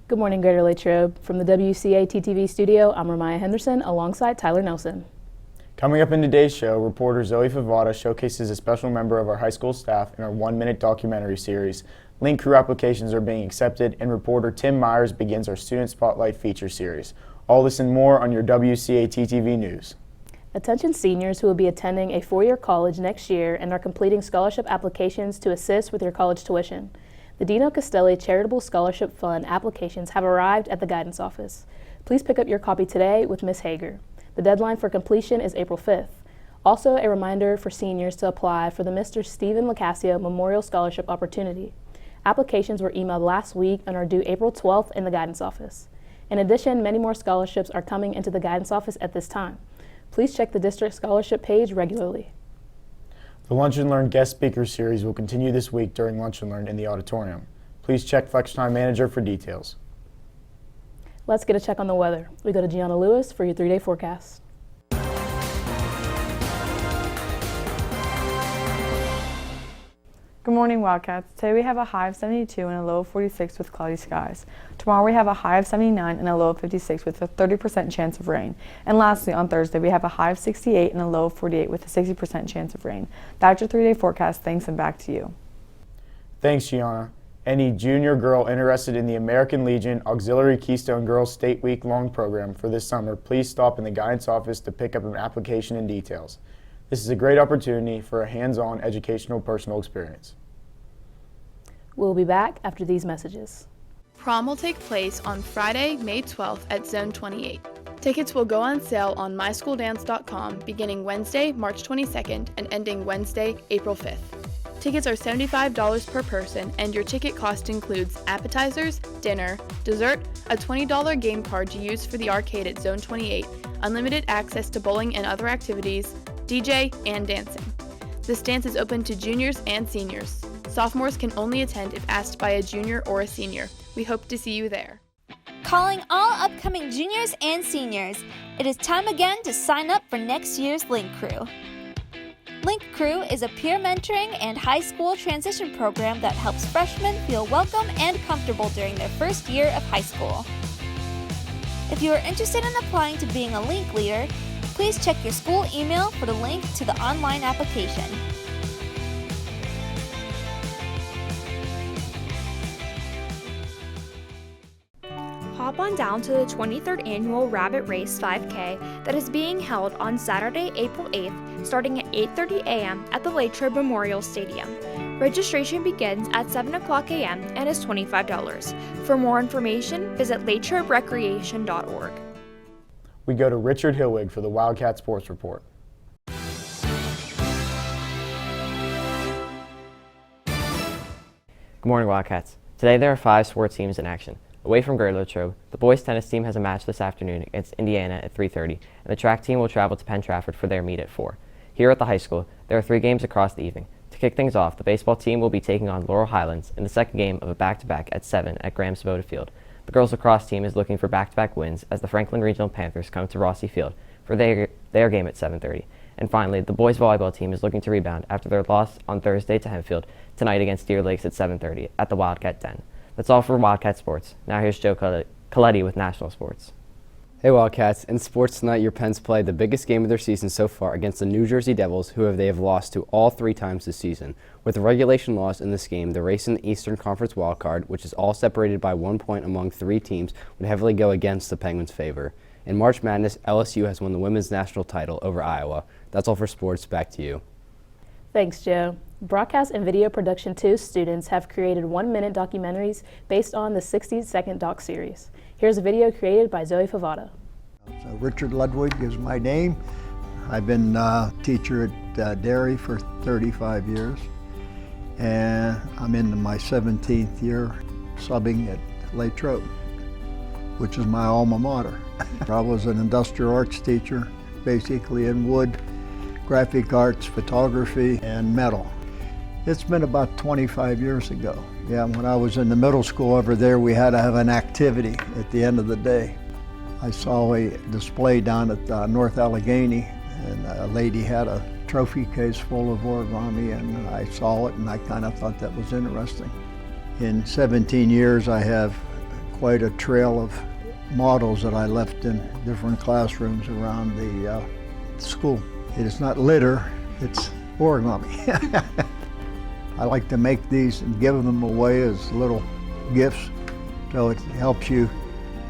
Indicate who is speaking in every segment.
Speaker 1: Good morning, Greater Latrobe. From the WCAT-TV studio, I'm Ramaya Henderson alongside Tyler Nelson.
Speaker 2: Coming up in today's show, reporter Zoe Favada showcases a special member of our high school staff in our one-minute documentary series. Link Crew applications are being accepted, and reporter Tim Myers begins our Student Spotlight feature series. All this and more on your WCAT-TV news.
Speaker 1: Attention seniors who will be attending a four-year college next year and are completing scholarship applications to assist with your college tuition. The Dino Castelli Charitable Scholarship Fund applications have arrived at the guidance office. Please pick up your copy today with Ms. Hager. The deadline for completion is April 5th. Also, a reminder for seniors to apply for the Mr. Stephen Lacasio Memorial Scholarship Opportunity. Applications were emailed last week and are due April 12th in the guidance office. In addition, many more scholarships are coming into the guidance office at this time. Please check the district scholarship page regularly.
Speaker 2: The Lunch and Learn guest speaker series will continue this week during Lunch and Learn in the auditorium. Please check Flex Time Manager for details.
Speaker 1: Let's get a check on the weather. We go to Gianna Lewis for your 3-day forecast.
Speaker 3: Good morning, Wildcats. Today we have a high of 72 and a low of 46 with cloudy skies. Tomorrow we have a high of 79 and a low of 56 with a 30% chance of rain. And lastly, on Thursday we have a high of 68 and a low of 48 with a 60% chance of rain. That's your 3-day forecast. Thanks, and back to you.
Speaker 2: Thanks, Gianna. Any junior girl interested in the American Legion Auxiliary Keystone Girls State Week-long program for this summer, please stop in the guidance office to pick up an application and details. This is a great opportunity for a hands-on educational personal experience.
Speaker 1: We'll be back after these messages.
Speaker 4: Prom will take place on Friday, May 12th at Zone 28. Tickets will go on sale on mysschooldance.com beginning Wednesday, March 22nd and ending Wednesday, April 5th. Tickets are $75 per person, and your ticket cost includes appetizers, dinner, dessert, a $20 game card to use for the arcade at Zone 28, unlimited access to bowling and other activities, DJ, and dancing. This dance is open to juniors and seniors. Sophomores can only attend if asked by a junior or a senior. We hope to see you there.
Speaker 5: Calling all upcoming juniors and seniors. It is time again to sign up for next year's Link Crew. Link Crew is a peer mentoring and high school transition program that helps freshmen feel welcome and comfortable during their first year of high school. If you are interested in applying to being a Link leader, please check your school email for the link to the online application.
Speaker 6: Hop on down to the 23rd Annual Rabbit Race 5K that is being held on Saturday, April 8th, starting at 8:30 a.m. at the Latrobe Memorial Stadium. Registration begins at 7 o'clock a.m. and is $25. For more information, visit latroberecreation.org.
Speaker 2: We go to Richard Hillwig for the Wildcat Sports Report.
Speaker 7: Good morning, Wildcats. Today there are 5 sports teams in action. Away from Greater Latrobe, the boys tennis team has a match this afternoon against Indiana at 3:30, and the track team will travel to Penn Trafford for their meet at 4. Here at the high school, there are 3 games across the evening. To kick things off, the baseball team will be taking on Laurel Highlands in the second game of a back-to-back at 7 at Graham Svoboda Field. The girls lacrosse team is looking for back-to-back wins as the Franklin Regional Panthers come to Rossi Field for their game at 7:30. And finally, the boys volleyball team is looking to rebound after their loss on Thursday to Hempfield tonight against Deer Lakes at 7:30 at the Wildcat Den. That's all for Wildcat Sports. Now here's Joe Coletti with National Sports.
Speaker 8: Hey Wildcats, in sports tonight your Pens played the biggest game of their season so far against the New Jersey Devils, who they have lost to all 3 times this season. With a regulation loss in this game, the race in the Eastern Conference wildcard, which is all separated by 1 point among 3 teams, would heavily go against the Penguins' favor. In March Madness, LSU has won the women's national title over Iowa. That's all for sports. Back to you.
Speaker 1: Thanks, Joe. Broadcast and Video Production 2 students have created 1-minute documentaries based on the 60-second doc series. Here's a video created by Zoe Favada.
Speaker 9: So Richard Ludwig is my name. I've been a teacher at Derry for 35 years, and I'm in my 17th year subbing at Latrobe, which is my alma mater. I was an industrial arts teacher, basically in wood, graphic arts, photography, and metal. It's been about 25 years ago. Yeah, when I was in the middle school over there, we had to have an activity at the end of the day. I saw a display down at North Allegheny, and a lady had a trophy case full of origami, and I saw it and I kind of thought that was interesting. In 17 years, I have quite a trail of models that I left in different classrooms around the school. It is not litter, it's origami. I like to make these and give them away as little gifts, so it helps you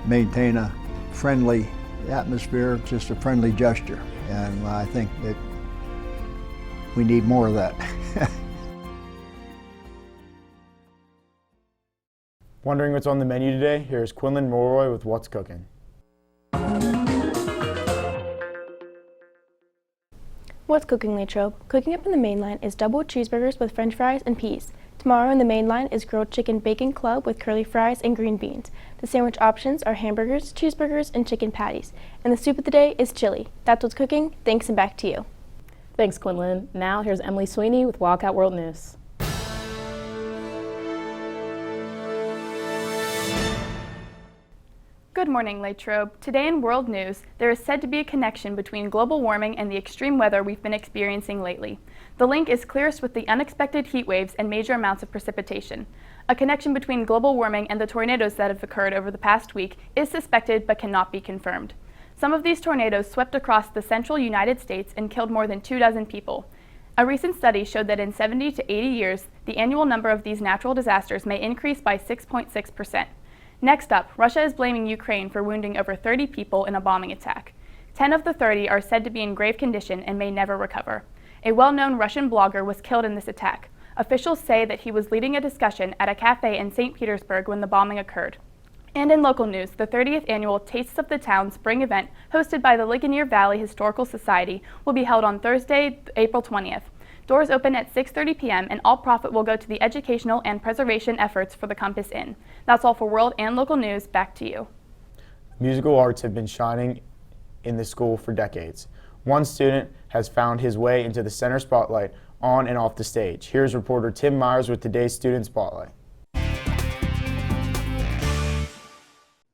Speaker 9: maintain a friendly atmosphere, just a friendly gesture. And I think that we need more of that.
Speaker 2: Wondering what's on the menu today? Here's Quinlan Mulroy with What's Cooking.
Speaker 10: What's cooking, Latrobe? Cooking up in the main line is double cheeseburgers with french fries and peas. Tomorrow in the main line is grilled chicken bacon club with curly fries and green beans. The sandwich options are hamburgers, cheeseburgers, and chicken patties. And the soup of the day is chili. That's what's cooking. Thanks, and back to you.
Speaker 1: Thanks, Quinlan. Now here's Emily Sweeney with Wildcat World News.
Speaker 4: Good morning, Latrobe. Today in World News, there is said to be a connection between global warming and the extreme weather we've been experiencing lately. The link is clearest with the unexpected heat waves and major amounts of precipitation. A connection between global warming and the tornadoes that have occurred over the past week is suspected but cannot be confirmed. Some of these tornadoes swept across the central United States and killed more than 24 people. A recent study showed that in 70 to 80 years, the annual number of these natural disasters may increase by 6.6%. Next up, Russia is blaming Ukraine for wounding over 30 people in a bombing attack. 10 of the 30 are said to be in grave condition and may never recover. A well-known Russian blogger was killed in this attack. Officials say that he was leading a discussion at a cafe in St. Petersburg when the bombing occurred. And in local news, the 30th annual Tastes of the Town spring event hosted by the Ligonier Valley Historical Society will be held on Thursday, April 20th. Doors open at 6:30 p.m. and all profit will go to the educational and preservation efforts for the Compass Inn. That's all for world and local news. Back to you.
Speaker 2: Musical arts have been shining in the school for decades. One student has found his way into the center spotlight on and off the stage. Here's reporter Tim Myers with today's Student Spotlight.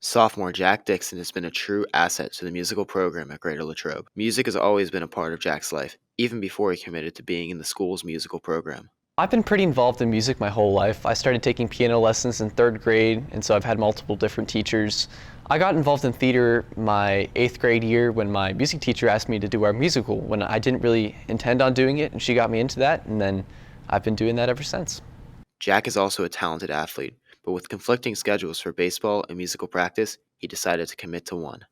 Speaker 11: Sophomore Jack Dixon has been a true asset to the musical program at Greater Latrobe. Music has always been a part of Jack's life, even before he committed to being in the school's musical program.
Speaker 12: I've been pretty involved in music my whole life. I started taking piano lessons in 3rd grade, and so I've had multiple different teachers. I got involved in theater my 8th grade year when my music teacher asked me to do our musical when I didn't really intend on doing it, and she got me into that, and then I've been doing that ever since.
Speaker 11: Jack is also a talented athlete, but with conflicting schedules for baseball and musical practice, he decided to commit to one.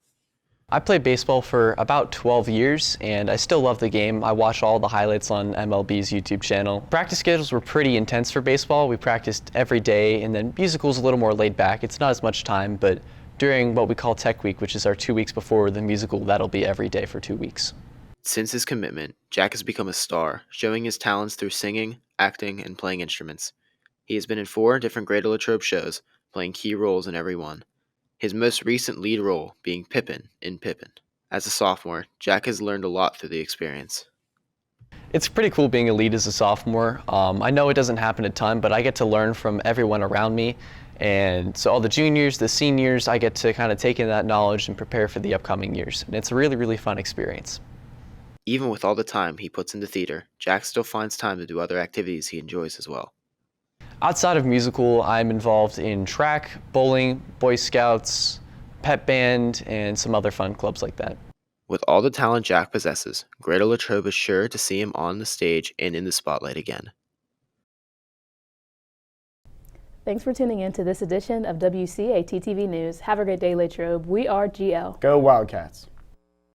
Speaker 12: I played baseball for about 12 years, and I still love the game. I watch all the highlights on MLB's YouTube channel. Practice schedules were pretty intense for baseball. We practiced every day, and then musical's a little more laid back. It's not as much time, but during what we call Tech Week, which is our 2 weeks before the musical, that'll be every day for 2 weeks.
Speaker 11: Since his commitment, Jack has become a star, showing his talents through singing, acting, and playing instruments. He has been in 4 different Greater Latrobe shows, playing key roles in every one. His most recent lead role being Pippin in Pippin. As a sophomore, Jack has learned a lot through the experience.
Speaker 12: It's pretty cool being a lead as a sophomore. I know it doesn't happen a ton, but I get to learn from everyone around me. And so all the juniors, the seniors, I get to kind of take in that knowledge and prepare for the upcoming years. And it's a really, really fun experience.
Speaker 11: Even with all the time he puts into theater, Jack still finds time to do other activities he enjoys as well.
Speaker 12: Outside of musical, I'm involved in track, bowling, Boy Scouts, pep band, and some other fun clubs like that.
Speaker 11: With all the talent Jack possesses, Greater Latrobe is sure to see him on the stage and in the spotlight again.
Speaker 1: Thanks for tuning in to this edition of WCAT TV News. Have a great day, Latrobe. We are GL.
Speaker 2: Go Wildcats.